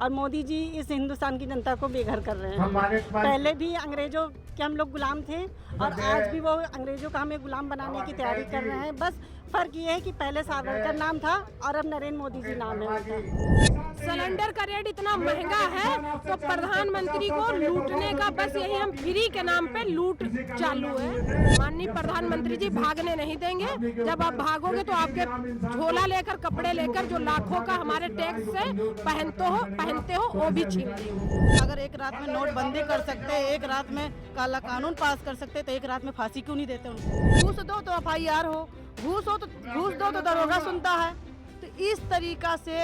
और मोदी जी इस हिंदुस्तान की जनता को बेघर कर रहे हैं। पहले भी अंग्रेजों के हम लोग गुलाम थे और आज भी वो अंग्रेजों का हमें गुलाम बनाने की तैयारी कर रहे हैं। बस फर्क ये है कि पहले सावरकर नाम था और अब नरेंद्र मोदी जी नाम है उनका। सिलेंडर का रेट इतना महंगा है तो प्रधानमंत्री को लूटने का बस यही हम फ्री के नाम पे लूट चालू है। माननीय प्रधानमंत्री जी भागने नहीं देंगे। जब आप भागोगे तो आपके झोला लेकर कपड़े लेकर जो लाखों का हमारे टैक्स से पहनते हो वो भी छीन लेंगे। अगर एक रात में नोटबंदी कर सकते, एक रात में काला कानून पास कर सकते तो एक रात में फांसी क्यों नहीं देते उनको? घूस दो तो FIR हो, घूस दो तो दरोगा सुनता है। तो इस तरीका से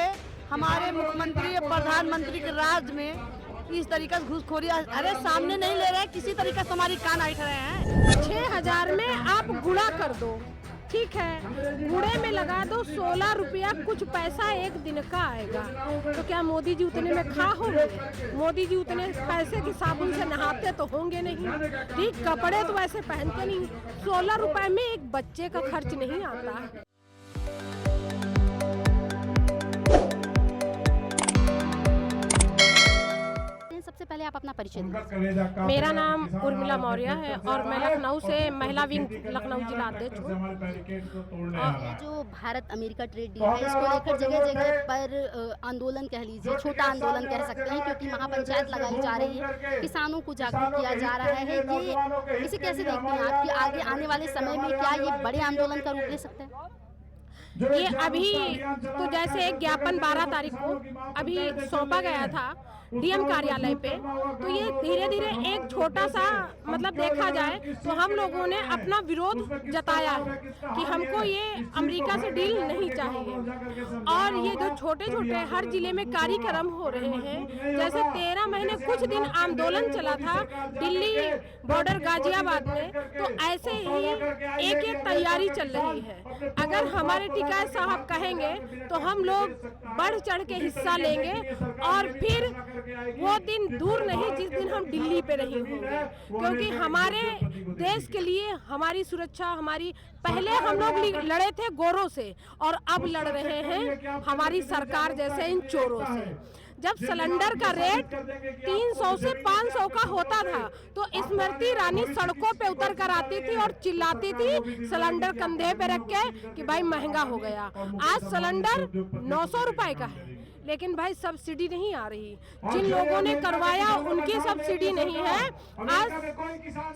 हमारे मुख्यमंत्री और प्रधानमंत्री के राज में इस तरीका से घूसखोरी अरे सामने नहीं ले रहे, किसी तरीके से हमारी कान आइठ रहे हैं। 6000 में आप गुणा कर दो, ठीक है, गुड़े में लगा दो 16 रुपया कुछ पैसा एक दिन का आएगा। तो क्या मोदी जी उतने में खा होंगे? मोदी जी उतने पैसे की साबुन से नहाते तो होंगे नहीं, ठीक, कपड़े तो वैसे पहनते नहीं। 16 रुपए में एक बच्चे का खर्च नहीं आता है। सबसे पहले आप अपना परिचय दें। मेरा नाम उर्मिला मौर्य है और मैं लखनऊ से महिला विंग लखनऊ जिला अध्यक्ष हूँ। ये जो भारत अमेरिका ट्रेड डील है इसको लेकर जगह जगह पर आंदोलन कह लीजिए, छोटा आंदोलन कह सकते हैं, क्योंकि महापंचायत लगाई जा रही है, किसानों को जागरूक किया जा रहा है। ये इसे कैसे देखते हैं आप कि आगे आने वाले समय में क्या ये बड़े आंदोलन का रूप ले सकते हैं? ये अभी तो जैसे एक ज्ञापन 12 तारीख को अभी सौंपा गया था DM कार्यालय पे, तो ये धीरे धीरे एक छोटा सा मतलब देखा जाए तो हम लोगों ने अपना विरोध जताया है कि हमको ये अमेरिका से डील नहीं चाहिए। और ये जो छोटे छोटे हर जिले में कार्यक्रम हो रहे हैं, जैसे 13 महीने कुछ दिन आंदोलन चला था दिल्ली बॉर्डर गाजियाबाद में, तो ऐसे ही एक एक तैयारी चल रही है। अगर हमारे टिकायत साहब कहेंगे तो हम लोग बढ़ चढ़ के हिस्सा लेंगे और फिर वो दिन दूर नहीं जिस दिन हम दिल्ली पे नहीं होंगे, क्योंकि हमारे देश के लिए हमारी सुरक्षा पहले हम लोग लड़े थे गोरों से और अब लड़ रहे हैं हमारी सरकार जैसे इन चोरों से। जब सिलेंडर का रेट 300 से 500 का होता था तो स्मृति ईरानी सड़कों पे उतर कर आती थी और चिल्लाती थी सिलेंडर कंधे पे रख के कि भाई महंगा हो गया। आज सिलेंडर 900 रुपए का है, लेकिन भाई सब्सिडी नहीं आ रही। जिन लोगों ने करवाया उनकी सब्सिडी नहीं है। आज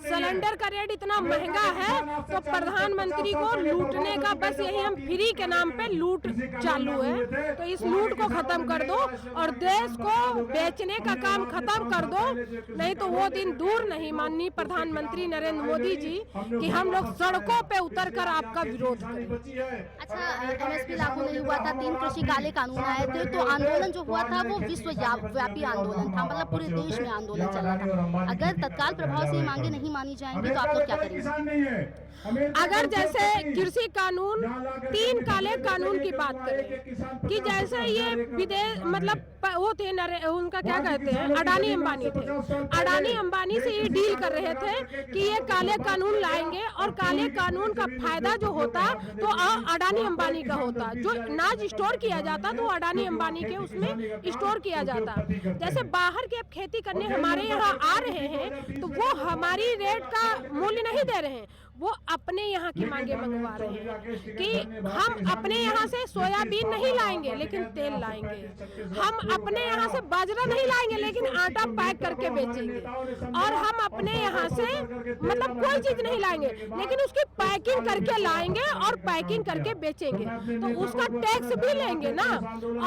सिलेंडर का रेट इतना महंगा है तो प्रधानमंत्री को लूटने का बस यही हम फ्री के नाम पे लूट चालू है। तो इस लूट को खत्म कर दो और देश को बेचने का काम खत्म कर दो, नहीं तो वो दिन दूर नहीं माननीय प्रधानमंत्री नरेंद्र मोदी जी कि हम लोग सड़कों पे उतर कर आपका विरोध करें। अच्छा, MSP लागू नहीं हुआ था, 3 कृषि काले कानून आए थे, तो आंदोलन जो हुआ था वो विश्वव्यापी आंदोलन था, मतलब पूरे देश में आंदोलन चल रहा था। अगर तत्काल प्रभाव से ये मांगे नहीं मानी जाएंगी तो आप लोग क्या करेंगे? अगर जैसे कृषि कानून 3 काले कानून की बात करें कि जैसे ये विदेश मतलब वो थे उनका क्या कहते हैं अडानी अंबानी थे, अडानी अंबानी से ये डील कर रहे थे कि ये काले कानून लाएंगे और काले कानून का फायदा जो होता तो अडानी अंबानी का होता, जो अनाज स्टोर किया जाता तो अडानी अंबानी के उसमें स्टोर किया जाता। जैसे बाहर के अब खेती करने हमारे यहाँ आ रहे हैं तो वो हमारी रेट का मूल्य नहीं दे रहे हैं, वो अपने यहाँ की मांगे मंगवा रहे हैं कि हम अपने यहाँ से सोयाबीन नहीं लाएंगे लेकिन तेल लाएंगे, हम अपने यहाँ से बाजरा नहीं लाएंगे लेकिन आटा पैक करके बेचेंगे, और हम अपने यहाँ से मतलब कोई चीज नहीं लाएंगे लेकिन उसकी पैकिंग करके लाएंगे और पैकिंग करके बेचेंगे, तो उसका टैक्स भी लेंगे ना।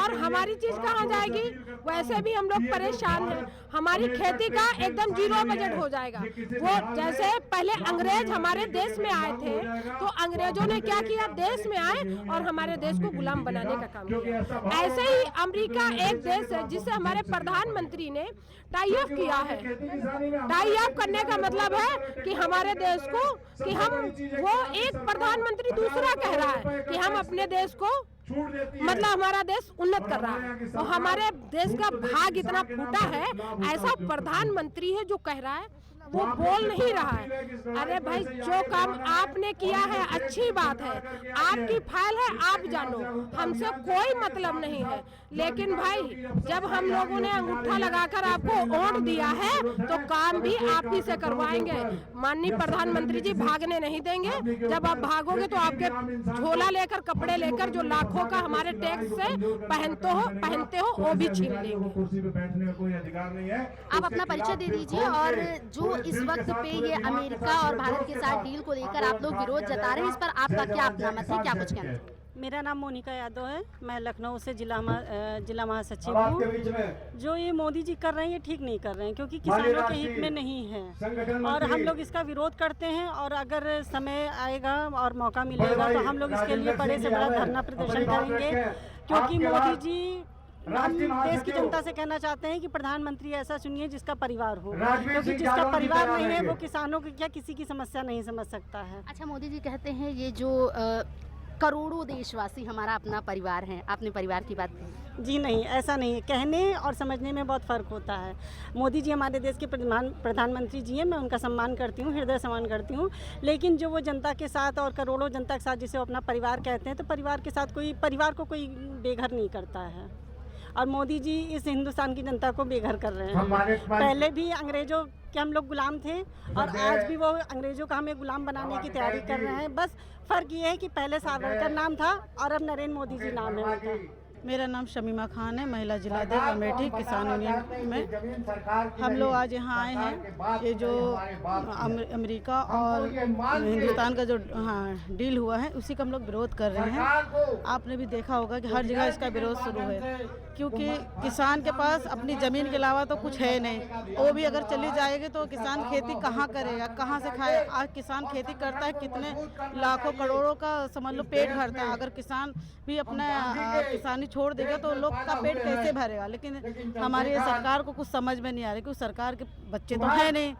और हमारी चीज कहाँ जाएगी? वैसे भी हम लोग परेशान हैं, हमारी खेती का एकदम 0 बजट हो जाएगा। वो जैसे पहले अंग्रेज हमारे देश में आए थे तो अंग्रेजों ने क्या किया, देश में आए और हमारे देश को गुलाम बनाने का काम किया। ऐसे ही अमेरिका एक देश है जिससे हमारे प्रधानमंत्री ने टाई अप किया है। टाई अप करने का मतलब है कि हमारे देश को कि हम वो एक प्रधानमंत्री दूसरा कह रहा है कि हम अपने देश को मतलब हमारा देश उन्नत कर रहा है, तो हमारे देश का भाग इतना फूटा है, ऐसा प्रधानमंत्री है जो कह रहा है वो बोल नहीं रहा है। अरे भाई, जो काम आपने किया है अच्छी बात है, आपकी फाइल है, आप जानो, हमसे कोई मतलब नहीं है। लेकिन भाई, जब हम लोगों ने अंगूठा लगाकर आपको वोट दिया है तो काम भी आप ही से करवाएंगे। माननीय प्रधानमंत्री जी भागने नहीं देंगे। जब आप भागोगे तो आपके झोला लेकर, कपड़े लेकर, जो लाखों का हमारे टैक्स से पहनते हो वो भी छीन लेंगे। कुर्सी पे बैठने का कोई अधिकार नहीं है। आप अपना परिचय दे दीजिए। और जो इस वक्त पे ये अमेरिका और भारत के साथ डील को लेकर आप लोग विरोध जता रहे हैं, इस पर आपका क्या अपना मत है, क्या कुछ कहना है? मेरा नाम मोनिका यादव है। मैं लखनऊ से जिला महासचिव हूँ। जो ये मोदी जी कर रहे हैं ये ठीक नहीं कर रहे हैं, क्योंकि किसानों के हित में नहीं है। और हम लोग इसका विरोध करते हैं, और अगर समय आएगा और मौका मिलेगा तो हम लोग इसके लिए बड़े से बड़ा धरना प्रदर्शन करेंगे। क्योंकि मोदी जी, हम देश की जनता से कहना चाहते हैं कि प्रधानमंत्री ऐसा चुनिए जिसका परिवार हो, क्योंकि जिसका परिवार नहीं है वो किसानों की क्या किसी की समस्या नहीं समझ सकता है। अच्छा, मोदी जी कहते हैं ये जो करोड़ों देशवासी हमारा अपना परिवार है, आपने परिवार की बात की? जी नहीं, ऐसा नहीं है। कहने और समझने में बहुत फ़र्क होता है। मोदी जी हमारे देश के प्रधानमंत्री जी हैं, मैं उनका सम्मान करती हूँ, हृदय सम्मान करती हूँ। लेकिन जो वो जनता के साथ और करोड़ों जनता के साथ जिसे वो अपना परिवार कहते हैं, तो परिवार के साथ परिवार को कोई बेघर नहीं करता है। और मोदी जी इस हिंदुस्तान की जनता को बेघर कर रहे हैं। पहले भी अंग्रेजों के हम लोग गुलाम थे, और आज भी वो अंग्रेजों का हमें गुलाम बनाने की तैयारी कर रहे हैं। बस फ़र्क ये है कि पहले सावरकर नाम था और अब नरेंद्र मोदी जी नाम है उनका। मेरा नाम शमीमा खान है, महिला जिलाध्यक्ष अमेठी किसान यूनियन में। हम लोग आज यहाँ आए हैं, ये जो अमेरिका और हिंदुस्तान का जो डील हुआ है उसी का हम लोग विरोध कर रहे हैं। आपने भी देखा होगा कि हर जगह इसका विरोध शुरू है, क्योंकि किसान के पास अपनी ज़मीन के अलावा तो कुछ है नहीं। वो भी अगर चली जाएगी तो किसान खेती कहाँ करेगा, कहाँ से खाए? आज किसान खेती करता है, कितने लाखों करोड़ों का समझ लो पेट भरता है। अगर किसान भी अपना किसानी छोड़ देगा तो लोग का पेट कैसे भरेगा? लेकिन हमारी सरकार को कुछ समझ में नहीं आ रही, क्योंकि सरकार के बच्चे तो है नहीं।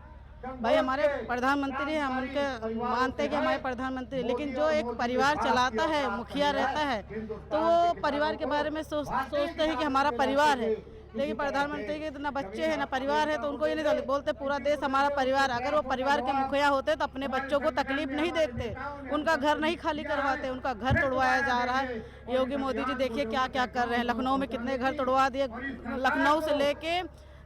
भाई, हमारे प्रधानमंत्री हैं, हम उनके मानते हैं कि हमारे प्रधानमंत्री, लेकिन जो एक परिवार चलाता है, मुखिया रहता है, तो वो परिवार के बारे में सोचते हैं कि हमारा परिवार है। लेकिन प्रधानमंत्री के ना बच्चे हैं ना परिवार है, तो उनको ये नहीं बोलते पूरा देश हमारा परिवार। अगर वो परिवार के मुखिया होते तो अपने बच्चों को तकलीफ नहीं देते, उनका घर नहीं खाली करवाते, उनका घर तोड़वाया जा रहा है। योगी मोदी जी देखिए क्या क्या कर रहे हैं। लखनऊ में कितने घर तोड़वा दिए। लखनऊ से लेके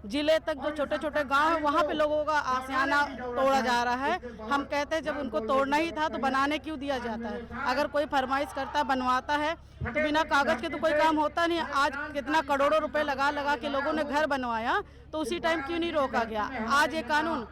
जिले तक जो छोटे छोटे गांव है वहाँ पे लोगों का आशियाना तोड़ा जा रहा है। हम कहते हैं जब उनको तोड़ना ही था तो बनाने क्यों दिया जाता है? अगर कोई फरमाइश करता है, बनवाता है, तो बिना कागज के तो कोई काम होता नहीं। आज कितना करोड़ों रुपए लगा के लोगों ने घर बनवाया, तो उसी टाइम क्यों नहीं रोका गया? आज ये कानून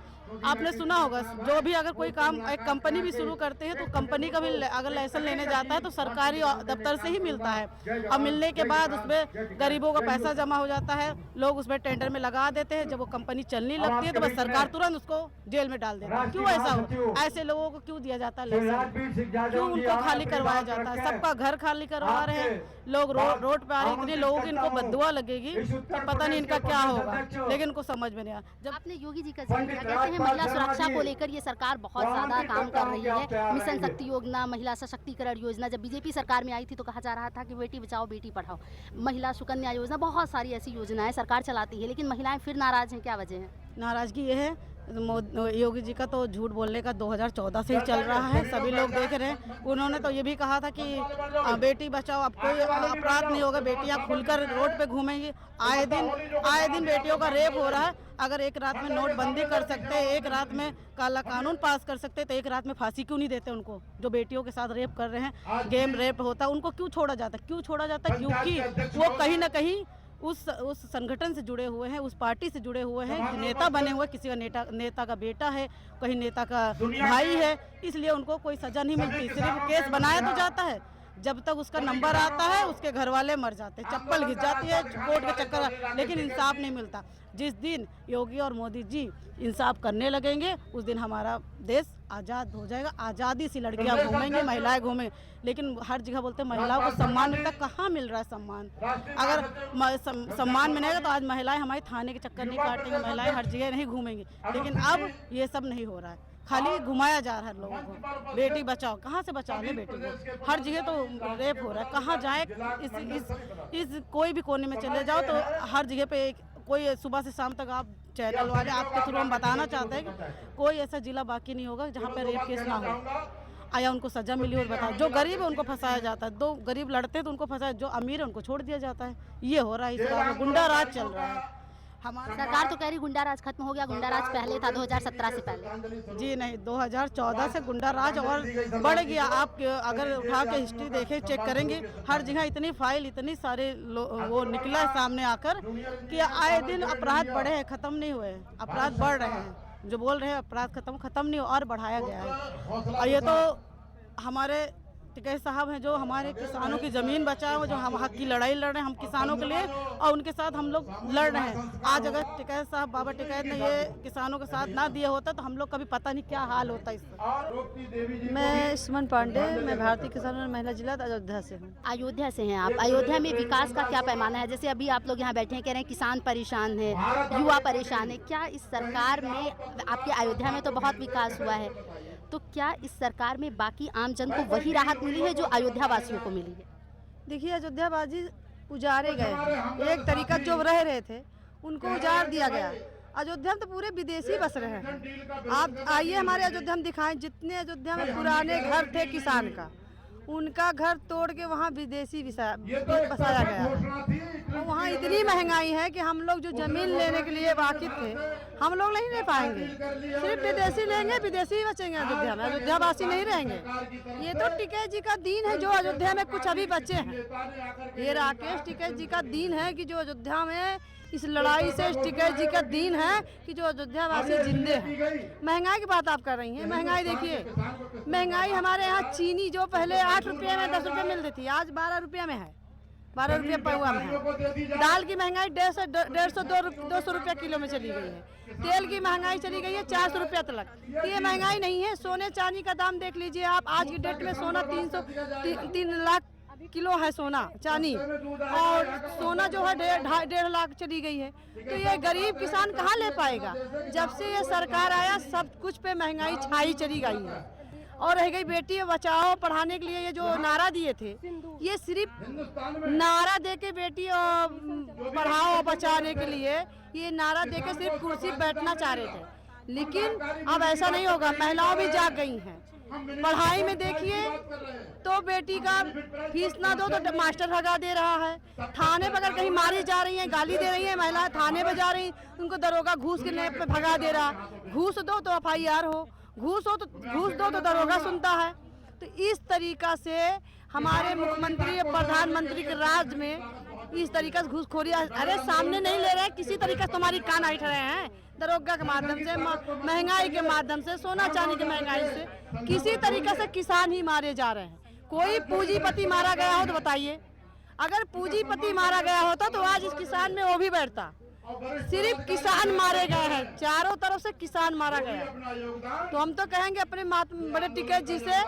आपने सुना होगा, जो भी अगर कोई काम एक कंपनी भी शुरू करते हैं तो कंपनी का भी अगर लाइसेंस लेने जाता है तो सरकारी दफ्तर से ही मिलता है। अब मिलने के बाद उसमें गरीबों का पैसा जमा हो जाता है, लोग उसमें टेंडर में लगा देते हैं। जब वो कंपनी चलने लगती है तो बस सरकार तुरंत उसको जेल में डाल देती है। क्यों ऐसा हो? ऐसे लोगों को क्यों दिया जाता है लाइसेंस? क्यों उनको खाली करवाया जाता है? सबका घर खाली करवा रहे हैं लोग, रोड पे आ रहे हैं। इतने लोगों की इनको बददुआ लगेगी कि पता नहीं इनका क्या होगा, लेकिन उनको समझ में नहीं आ। जब आपने योगी जी का जिक्र किया, कहते हैं महिला सुरक्षा को लेकर ये सरकार बहुत ज्यादा काम कर रही है। मिशन शक्ति योजना, महिला सशक्तिकरण योजना, जब बीजेपी सरकार में आई थी तो कहा जा रहा था कि बेटी बचाओ बेटी पढ़ाओ, महिला सुकन्या योजना, बहुत सारी ऐसी योजनाएं सरकार चलाती है, लेकिन महिलाएं फिर नाराज हैं। क्या वजह है? नाराजगी ये है, योगी जी का तो झूठ बोलने का 2014 से ही चल रहा है, सभी लोग देख रहे हैं। उन्होंने तो ये भी कहा था कि बेटी बचाओ, अब कोई अपराध नहीं होगा, बेटियां खुलकर रोड पे घूमेंगी। आए दिन बेटियों का रेप हो रहा है। अगर एक रात में नोटबंदी कर सकते, एक रात में काला कानून पास कर सकते, तो एक रात में फांसी क्यों नहीं देते उनको? जो बेटियों के साथ रेप कर रहे हैं, गेम रेप होता है, उनको क्यों छोड़ा जाता है? क्योंकि वो कहीं ना कहीं उस संगठन से जुड़े हुए हैं, उस पार्टी से जुड़े हुए हैं, नेता बने हुए, किसी का नेता का बेटा है, कहीं नेता का भाई है, इसलिए उनको कोई सजा नहीं मिलती। सिर्फ केस बनाया तो जाता है, जब तक उसका नंबर आता है उसके घर वाले मर जाते हैं, चप्पल घिस जाती है कोर्ट के चक्कर, लेकिन इंसाफ नहीं मिलता। जिस दिन योगी और मोदी जी इंसाफ करने लगेंगे उस दिन हमारा देश आज़ाद हो जाएगा। आज़ादी सी लड़कियां घूमेंगी, महिलाएं घूमेंगे, लेकिन हर जगह बोलते हैं महिलाओं को सम्मान मिलता, कहाँ मिल रहा है सम्मान? अगर सम्मान मिलेगा तो आज महिलाएं हमारे थाने के चक्कर नहीं काटेंगी, महिलाएं हर जगह नहीं घूमेंगी। लेकिन अब ये सब नहीं हो रहा है, खाली घुमाया जा रहा है लोगों को। बेटी बचाओ, कहाँ से बचा ले बेटी को? हर जगह तो रेप हो रहा है, कहाँ जाए? इस कोई भी कोने में चले जाओ तो हर जगह पे कोई सुबह से शाम तक आप चैनल वाले आपके थ्रू हम बताना चाहते हैं कि कोई ऐसा जिला बाकी नहीं होगा जहाँ पे रेप केस ना हो, आया उनको सजा मिली और बताओ। जो गरीब है उनको फंसाया जाता है, दो गरीब लड़ते हैं तो उनको फंसाया, जो अमीर है उनको छोड़ दिया जाता है। ये हो रहा है, इस बार गुंडा राज चल रहा है। हमारा सरकार तो कह रही गुंडा राज खत्म हो गया, गुंडा राज पहले था 2017 से पहले। जी नहीं, 2014 से गुंडा राज और बढ़ गया। आप अगर उठा के हिस्ट्री देखें, चेक करेंगे, हर जगह इतनी फाइल, इतनी सारे वो निकला है सामने आकर कि आए दिन अपराध बढ़े हैं, खत्म नहीं हुए, अपराध बढ़ रहे हैं। जो बोल रहे हैं अपराध खत्म नहीं हो और बढ़ाया गया है। और ये तो हमारे टिकैत साहब हैं जो हमारे किसानों की ज़मीन बचाए हो, जो हम हक की लड़ाई लड़ रहे हैं हम किसानों के लिए, और उनके साथ हम लोग लड़ रहे हैं। आज अगर टिकैत साहब, बाबा टिकैत ने ये किसानों का साथ ना दिया होता तो हम लोग कभी पता नहीं क्या हाल होता इसका। मैं सुमन पांडे, मैं भारतीय किसान महिला जिला अयोध्या से हूँ। अयोध्या से हैं आप। अयोध्या में विकास का क्या पैमाना है? जैसे अभी आप लोग यहाँ बैठे हैं, कह रहे हैं किसान परेशान है, युवा परेशान है। क्या इस सरकार में, आपके अयोध्या में तो बहुत विकास हुआ है, तो क्या इस सरकार में बाकी आम जन को वही राहत मिली है जो अयोध्या वासियों को मिली है? देखिए, अयोध्या बाजी उजारे गए, एक तरीका जो रह रहे थे उनको उजाड़ दिया गया। अयोध्या में तो पूरे विदेशी बस रहे हैं। आप आइए हमारे अयोध्या में दिखाएं, जितने अयोध्या में पुराने घर थे किसान का, उनका घर तोड़ के वहाँ विदेशी बसाया गया। तो वहाँ इतनी महंगाई है कि हम लोग जो जमीन लेने के लिए वाकिफ थे, हम लोग नहीं ले पाएंगे। सिर्फ विदेशी लेंगे, विदेशी ही बचेंगे अयोध्या में, अयोध्या वासी नहीं रहेंगे। ये तो टिकैत जी का दीन है जो अयोध्या में कुछ अभी बचे हैं। ये राकेश टिकैत जी का दीन है कि जो अयोध्या में इस लड़ाई से टिकैत जी का दीन है कि जो अयोध्या वासी जिंदे हैं। महंगाई की बात आप कर रही हैं, महंगाई देखिए, महंगाई हमारे यहाँ चीनी जो पहले 8 रुपये में 10 रुपये मिलती थी, आज 12 रुपये में है, 12 रुपये पौवा में है। दाल की महंगाई 150-200 रुपये किलो में चली गई है। तेल की महंगाई चली गई है 400 रुपये तक। ये महंगाई नहीं है। सोने चांदी का दाम देख लीजिए आप, आज की डेट में सोना 3 लाख किलो है सोना चांदी, और सोना जो है 1.5 लाख चली गई है। तो ये गरीब किसान कहाँ ले पाएगा? जब से ये सरकार आया सब कुछ पे महंगाई छाई चली गई है। और रह गई बेटी बचाओ पढ़ाने के लिए, ये जो नारा दिए थे, ये सिर्फ नारा दे के बेटी पढ़ाओ बचाने के लिए ये नारा दे के सिर्फ कुर्सी बैठना चाह रहे थे। लेकिन अब ऐसा नहीं होगा, महिलाओं भी जाग गई हैं। पढ़ाई में देखिए तो बेटी का फीस ना दो तो मास्टर भगा दे रहा है। थाने पर अगर कहीं मारी जा रही है, गाली दे रही है महिला, थाने पर जा रही, उनको दरोगा घूस के नेप पे भगा दे रहा। घूस दो तो FIR हो, घूस दो तो दरोगा सुनता है। तो इस तरीका से हमारे मुख्यमंत्री और प्रधानमंत्री के राज में इस तरीका से घूसखोरी, अरे सामने नहीं ले रहे, किसी तरीके से तुम्हारी कान ऐठ रहे हैं। दरोगा के माध्यम से, महंगाई के माध्यम से, सोना चांदी की महंगाई से, किसी तरीके से किसान ही मारे जा रहे हैं। कोई पूंजीपति मारा गया हो तो बताइए, अगर पूंजीपति मारा गया होता तो आज इस किसान में वो भी बैठता। सिर्फ किसान मारे गए हैं, चारों तरफ से किसान मारा गया। तो हम तो कहेंगे अपने बड़े टिकैत जी से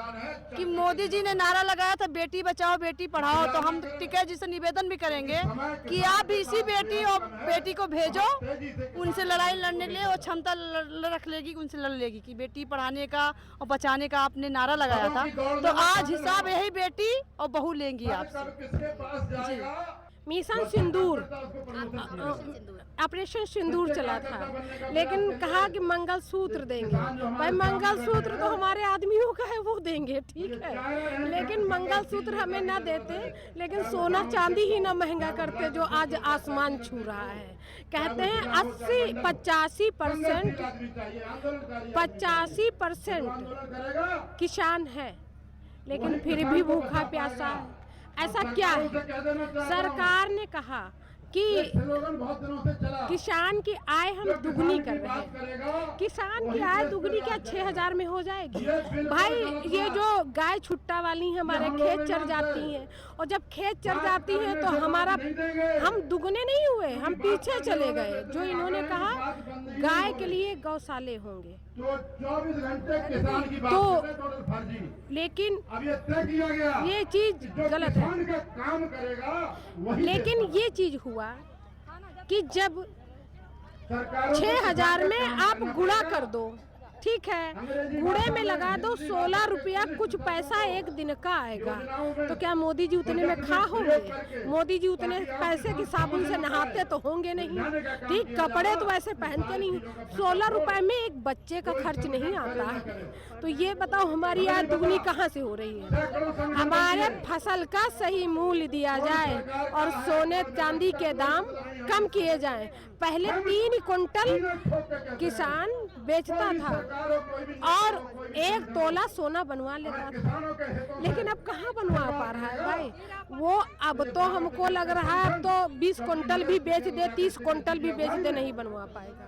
कि मोदी जी ने नारा लगाया था बेटी बचाओ बेटी पढ़ाओ, तो हम टिकैत जी से निवेदन भी करेंगे कि आप भी इसी बेटी को भेजो, उनसे लड़ाई लड़ने के लिए वो क्षमता रख लेगी, उनसे लड़ लेगी कि बेटी पढ़ाने का और बचाने का आपने नारा लगाया था, तो आज हिसाब यही बेटी और बहू लेंगी आपसे। मिशन सिंदूर, ऑपरेशन सिंदूर चला था, लेकिन कहा कि मंगलसूत्र देंगे। भाई मंगलसूत्र तो हमारे आदमियों का है, वो देंगे, ठीक है, लेकिन मंगलसूत्र हमें ना देते, लेकिन सोना चांदी ही ना महंगा करते जो आज आसमान छू रहा है। कहते हैं 85% किसान है, लेकिन फिर भी भूखा प्यासा है। ऐसा क्या है? सरकार ने कहा कि किसान की आय हम दुगनी कर रहे हैं। किसान की आय दुगनी क्या 6,000 में हो जाएगी? भाई ये जो गाय छुट्टा वाली हैं हमारे खेत चर जाती हैं, और जब खेत चर जाती हैं तो हम दुगने नहीं हुए, हम पीछे चले गए। जो इन्होंने कहा गाय के लिए गौशाले होंगे, तो लेकिन ये चीज गलत है। लेकिन ये चीज हुआ कि जब 6,000 में आप गुणा कर दो, ठीक है, कूड़े में लगा दो 16 रुपया कुछ पैसा एक दिन का आएगा, तो क्या मोदी जी उतने में खा होंगे? मोदी जी उतने पैसे की साबुन से नहाते तो होंगे नहीं, ठीक, कपड़े तो वैसे पहनते नहीं। 16 रुपए में एक बच्चे का खर्च नहीं आता है, तो ये बताओ हमारी आय दुगनी कहाँ से हो रही है? हमारे फसल का सही मूल्य दिया जाए और सोने चांदी के दाम कम किए जाएं। पहले 3 कुंटल किसान बेचता था और 1 तोला सोना बनवा लेता था, लेकिन अब कहाँ बनवा पा रहा है भाई वो? अब तो हमको लग रहा है अब तो 20 कुंटल भी बेच दे, 30 कुंटल भी बेच दे, नहीं बनवा पाएगा।